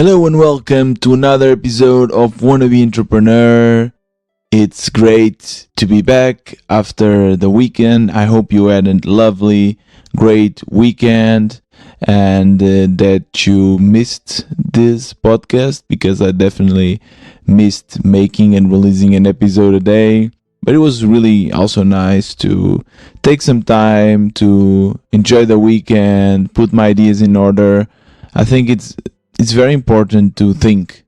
Hello and welcome to another episode of Wannabe Entrepreneur. It's great to be back after the weekend. I hope you had a lovely, great weekend and that you missed this podcast because I definitely missed making and releasing an episode a day. But it was really also nice to take some time to enjoy the weekend, put my ideas in order. I think it's very important to think.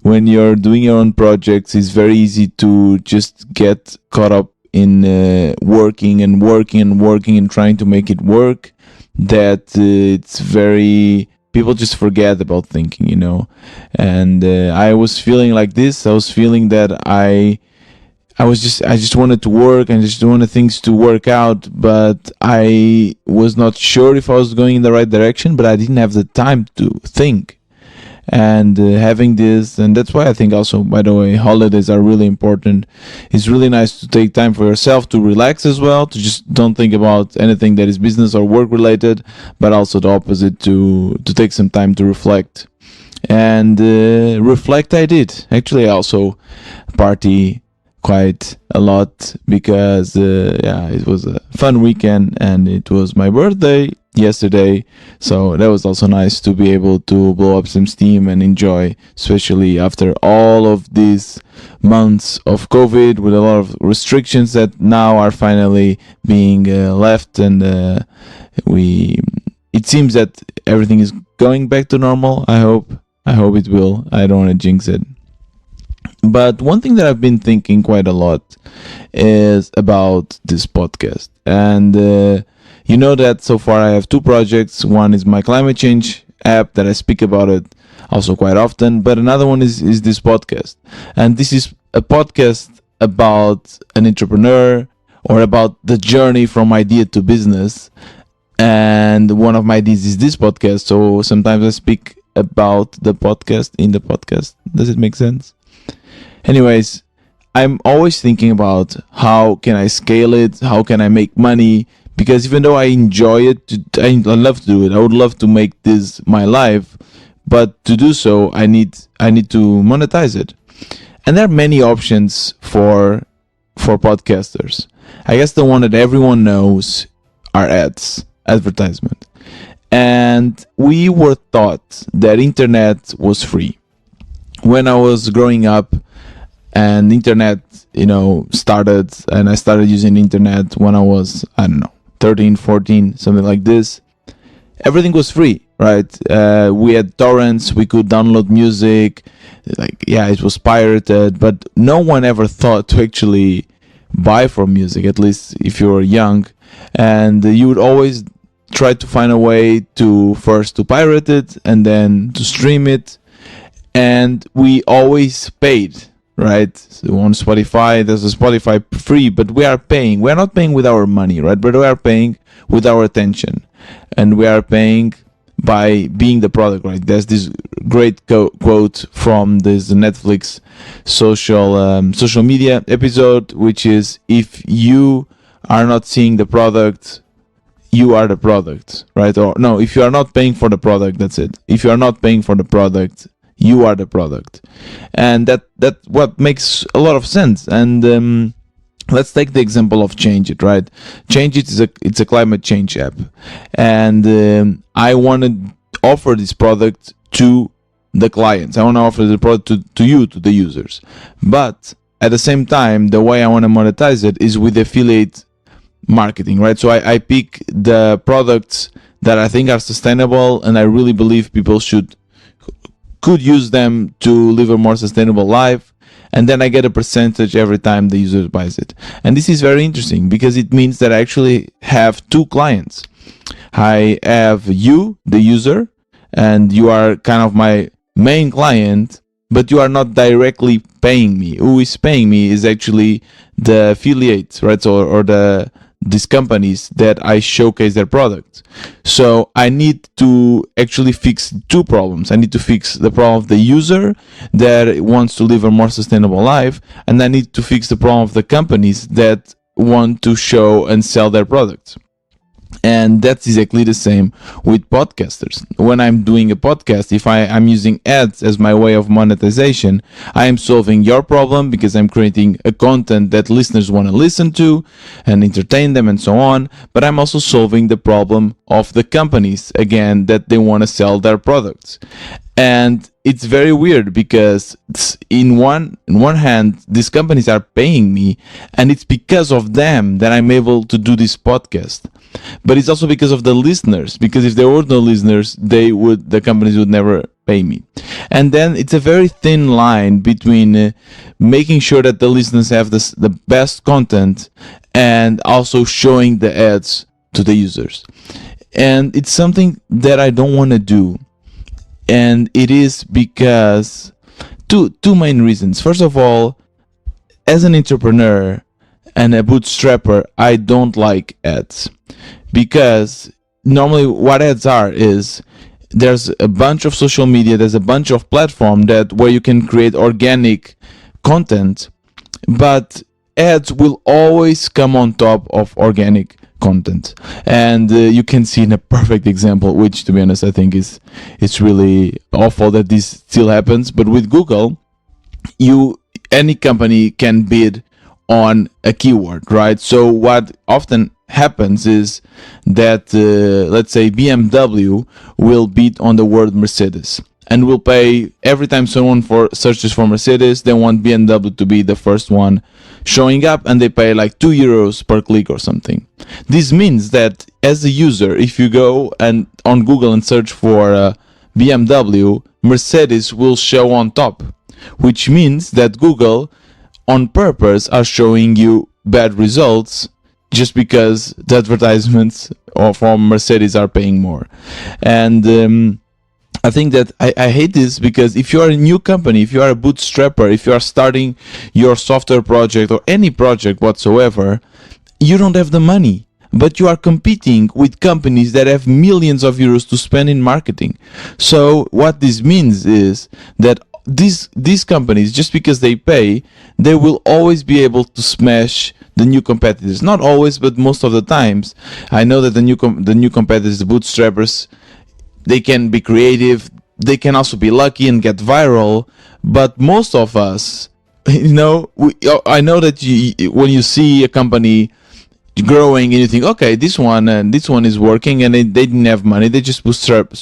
When you're doing your own projects, it's very easy to just get caught up in working and trying to make it work, that it's very, people just forget about thinking. And I was feeling like this. I was feeling that I just wanted to work and just wanted things to work out, but I was not sure if I was going in the right direction, but I didn't have the time to think. And having this, and that's why I think also, by the way, holidays are really important. It's really nice to take time for yourself to relax as well, to just don't think about anything that is business or work related, but also the opposite, to take some time to reflect. And reflect I did. Actually, I also party quite a lot because it was a fun weekend and it was my birthday yesterday, so that was also nice to be able to blow up some steam and enjoy, especially after all of these months of COVID with a lot of restrictions that now are finally being left, and it seems that everything is going back to normal. I hope it will. I don't want to jinx it. But one thing that I've been thinking quite a lot is about this podcast. And you know that so far I have two projects. One is my climate change app that I speak about it also quite often. But another one is this podcast. And this is a podcast about an entrepreneur or about the journey from idea to business. And one of my ideas is this podcast. So sometimes I speak about the podcast in the podcast. Does it make sense? Anyways, I'm always thinking about how can I scale it, how can I make money, because even though I enjoy it, I love to do it, I would love to make this my life, but to do so, I need to monetize it. And there are many options for podcasters. I guess the one that everyone knows are ads, advertisement. And we were taught that internet was free. When I was growing up, and internet, started, and I started using internet when I was, 13, 14, something like this. Everything was free, right? We had torrents, we could download music, it was pirated, but no one ever thought to actually buy from music, at least if you were young. And you would always try to find a way to first to pirate it and then to stream it. And we always paid, right? So on Spotify, there's a Spotify free, but we are paying. We are not paying with our money, right? But we are paying with our attention. And we are paying by being the product, right? There's this great quote from this Netflix social media episode, which is, if you are not seeing the product, you are the product, right? Or no, if you are not paying for the product, that's it. If you are not paying for the product, you are the product. And that what makes a lot of sense. And let's take the example of Change It, right? Change It it's a climate change app, and I want to offer this product to the clients. I want to offer the product to you, to the users. But at the same time, the way I want to monetize it is with affiliate marketing, right? So I pick the products that I think are sustainable, and I really believe people could use them to live a more sustainable life, and then I get a percentage every time the user buys it. And this is very interesting because it means that I actually have two clients. I have you, the user, and you are kind of my main client, but you are not directly paying me. Who is paying me is actually the affiliates, right? Or these companies that I showcase their products. So I need to actually fix two problems. I need to fix the problem of the user that wants to live a more sustainable life, and I need to fix the problem of the companies that want to show and sell their products. And that's exactly the same with podcasters. When I'm doing a podcast, if I'm using ads as my way of monetization, I am solving your problem because I'm creating a content that listeners want to listen to and entertain them and so on. But I'm also solving the problem of the companies, again, that they want to sell their products. And it's very weird because in one hand these companies are paying me, and it's because of them that I'm able to do this podcast. But it's also because of the listeners, because if there were no listeners, the companies would never pay me. And then it's a very thin line between making sure that the listeners have the best content and also showing the ads to the users. And it's something that I don't want to do. And it is because two main reasons. First of all, as an entrepreneur and a bootstrapper, I don't like ads, because normally what ads are is there's a bunch of social media, there's a bunch of platform that where you can create organic content, but ads will always come on top of organic content. And you can see in a perfect example, which to be honest I think it's really awful that this still happens, but with Google, any company can bid on a keyword, right? So what often happens is that let's say BMW will bid on the word Mercedes, and will pay every time someone searches for Mercedes, they want BMW to be the first one showing up, and they pay like €2 per click or something. This means that as a user, if you go and on Google and search for BMW, Mercedes will show on top, which means that Google on purpose are showing you bad results just because the advertisements from Mercedes are paying more. And I think that I hate this, because if you are a new company, if you are a bootstrapper, if you are starting your software project or any project whatsoever, you don't have the money, but you are competing with companies that have millions of euros to spend in marketing. So what this means is that these companies, just because they pay, they will always be able to smash the new competitors. Not always, but most of the times. I know that the new competitors, the bootstrappers, they can be creative, they can also be lucky and get viral, but most of us, I know that when you see a company growing and you think, okay, this one is working, and they didn't have money, they just bootstrap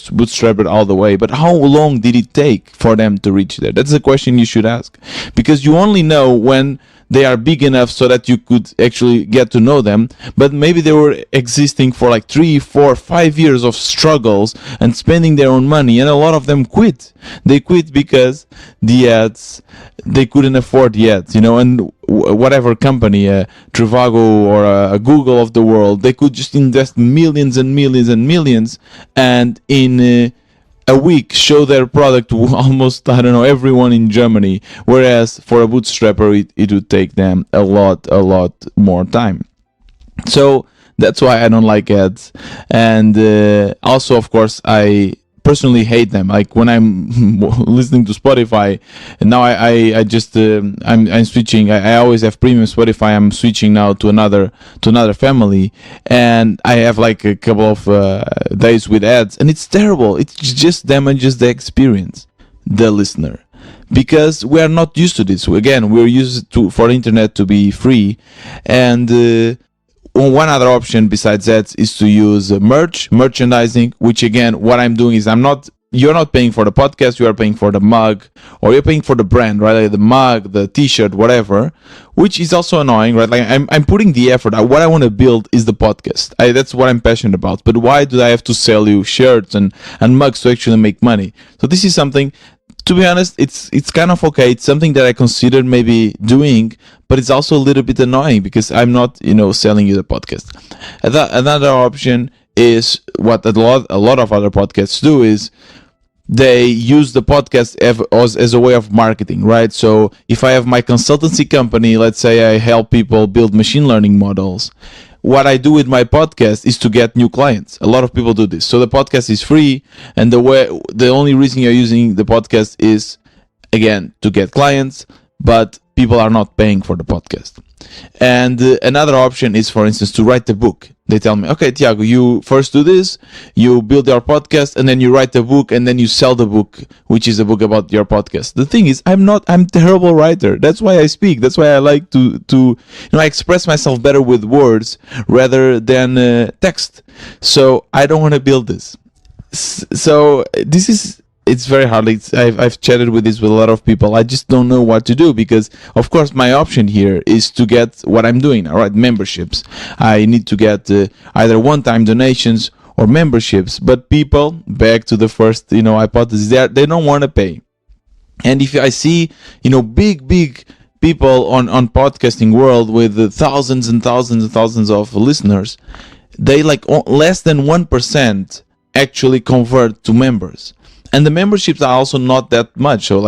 it all the way. But how long did it take for them to reach there? That's a question you should ask, because you only know when they are big enough so that you could actually get to know them, but maybe they were existing for like 3, 4, 5 years of struggles and spending their own money, and a lot of them quit. They quit because the ads, they couldn't afford yet, and whatever company, Trivago or a Google of the world, they could just invest millions and millions and millions, and in a week show their product to almost, everyone in Germany, whereas for a bootstrapper it would take them a lot more time. So that's why I don't like ads. And also, of course, I personally hate them. Like when I'm listening to Spotify, and now I just I'm switching. I always have premium Spotify. I'm switching now to another family, and I have like a couple of days with ads, and it's terrible. It just damages the experience, the listener, because we are not used to this. Again, we're used for internet to be free, and one other option besides ads is to use merchandising, which again, what I'm doing is you're not paying for the podcast, you are paying for the mug, or you're paying for the brand, right? Like the mug, the t-shirt, whatever, which is also annoying, right? Like I'm putting the effort. What I want to build is the podcast. That's what I'm passionate about. But why do I have to sell you shirts and mugs to actually make money? So this is something, to be honest, it's kind of okay. It's something that I considered maybe doing, but it's also a little bit annoying because I'm not, selling you the podcast. Another option is what a lot of other podcasts do is they use the podcast as a way of marketing, right? So if I have my consultancy company, let's say I help people build machine learning models, what I do with my podcast is to get new clients. A lot of people do this. So the podcast is free, and the only reason you're using the podcast is, again, to get clients. but people are not paying for the podcast. And another option is, for instance, to write the book. They tell me, okay, Tiago, you first do this, you build your podcast, and then you write the book, and then you sell the book, which is a book about your podcast. The thing is, I'm a terrible writer. That's why I speak. That's why I like to I express myself better with words rather than text. So I don't want to build this. So it's very hard. I've chatted with a lot of people. I just don't know what to do, because of course my option here is to get what I'm doing now, right? Memberships. I need to get either one-time donations or memberships. But people, back to the first hypothesis, they don't want to pay. And if I see big people on podcasting world with thousands and thousands and thousands of listeners, they less than 1% actually convert to members. And the memberships are also not that much. So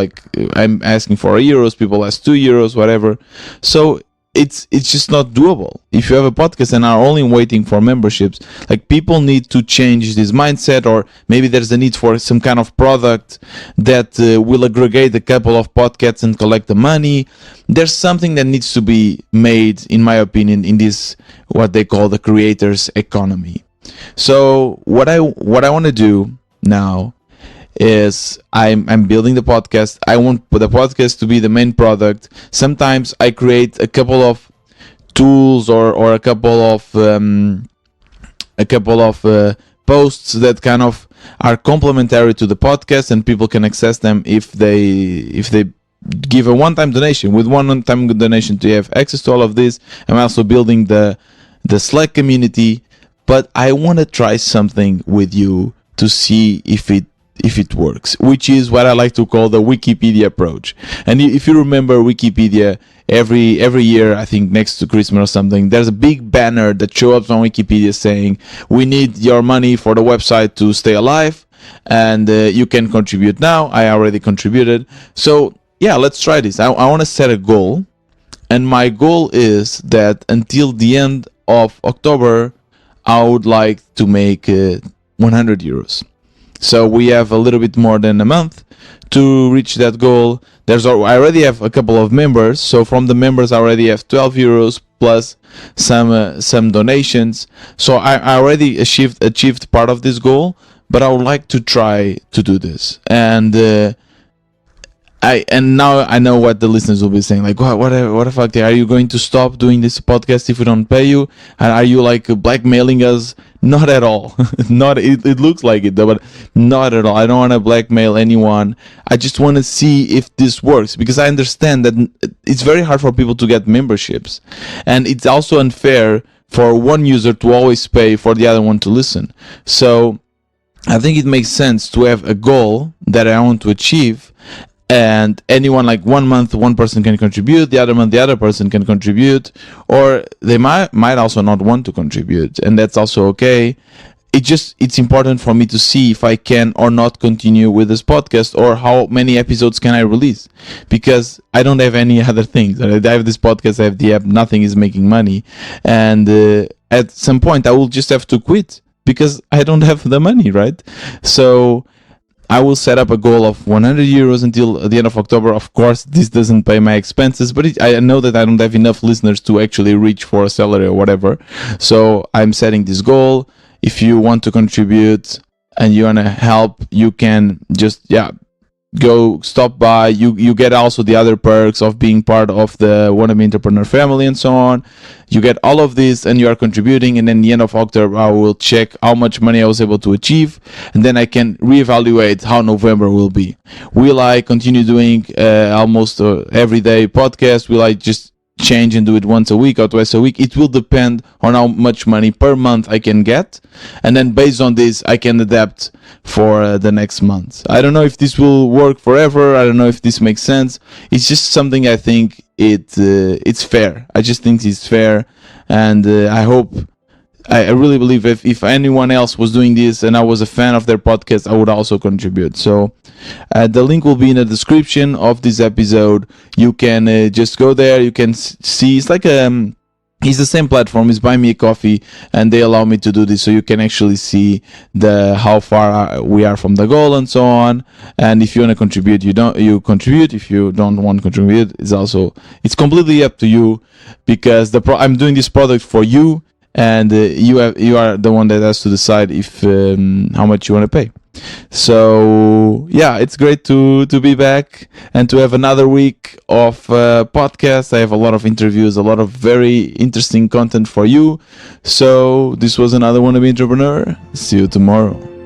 I'm asking for €4, people ask €2, whatever. So it's just not doable. If you have a podcast and are only waiting for memberships, people need to change this mindset, or maybe there's a need for some kind of product that will aggregate a couple of podcasts and collect the money. There's something that needs to be made, in my opinion, in this, what they call the creators economy. So what I want to do now is I'm building the podcast. I want the podcast to be the main product. Sometimes I create a couple of tools or a couple of posts that kind of are complementary to the podcast, and people can access them if they give a one-time donation. With one-time donation, to have access to all of this. I'm also building the Slack community, but I want to try something with you to see if it works, which is what I like to call the Wikipedia approach. And if you remember Wikipedia, every year, I think next to Christmas or something, there's a big banner that shows up on Wikipedia saying, we need your money for the website to stay alive, and you can contribute now. I already contributed. So yeah, let's try this. I want to set a goal, and my goal is that until the end of October, I would like to make €100. So we have a little bit more than a month to reach that goal. I already have a couple of members, so from the members I already have €12 plus some donations. So I already achieved part of this goal, but I would like to try to do this. And now I know what the listeners will be saying, what the fuck? Are you going to stop doing this podcast if we don't pay you? Are you blackmailing us? Not at all. It looks like it though, but not at all. I don't want to blackmail anyone. I just want to see if this works, because I understand that it's very hard for people to get memberships, and it's also unfair for one user to always pay for the other one to listen. So I think it makes sense to have a goal that I want to achieve, and anyone, 1 month one person can contribute, the other month the other person can contribute, or they might also not want to contribute, and that's also okay. It's important for me to see if I can or not continue with this podcast, or how many episodes can I release, because I don't have any other things. I have this podcast, I have the app, nothing is making money, and at some point I will just have to quit because I don't have the money, right? So I will set up a goal of €100 until the end of October. Of course, this doesn't pay my expenses, but I know that I don't have enough listeners to actually reach for a salary or whatever. So I'm setting this goal. If you want to contribute and you want to help, you can just, go stop by. You get also the other perks of being part of the Wannabe Entrepreneur family and so on. You get all of this and you are contributing, and then the end of October I will check how much money I was able to achieve, and then I can reevaluate how November will be. Will I continue doing almost everyday podcast? Will I just change and do it once a week or twice a week? It will depend on how much money per month I can get, and then based on this I can adapt for the next month. I don't know if this will work forever. I don't know if this makes sense. It's just something I think it's fair. I just think it's fair, and I really believe if anyone else was doing this and I was a fan of their podcast, I would also contribute. So the link will be in the description of this episode. You can just go there. You can see, it's like It's the same platform. It's Buy Me a Coffee, and they allow me to do this, so you can actually see the how far we are from the goal and so on. And if you want to contribute, you contribute. If you don't want to contribute, it's completely up to you, because I'm doing this product for you, and you are the one that has to decide if how much you want to pay. So yeah, it's great to be back and to have another week of podcast. I have a lot of interviews, a lot of very interesting content for you. So this was another Wannabe Entrepreneur. See you tomorrow.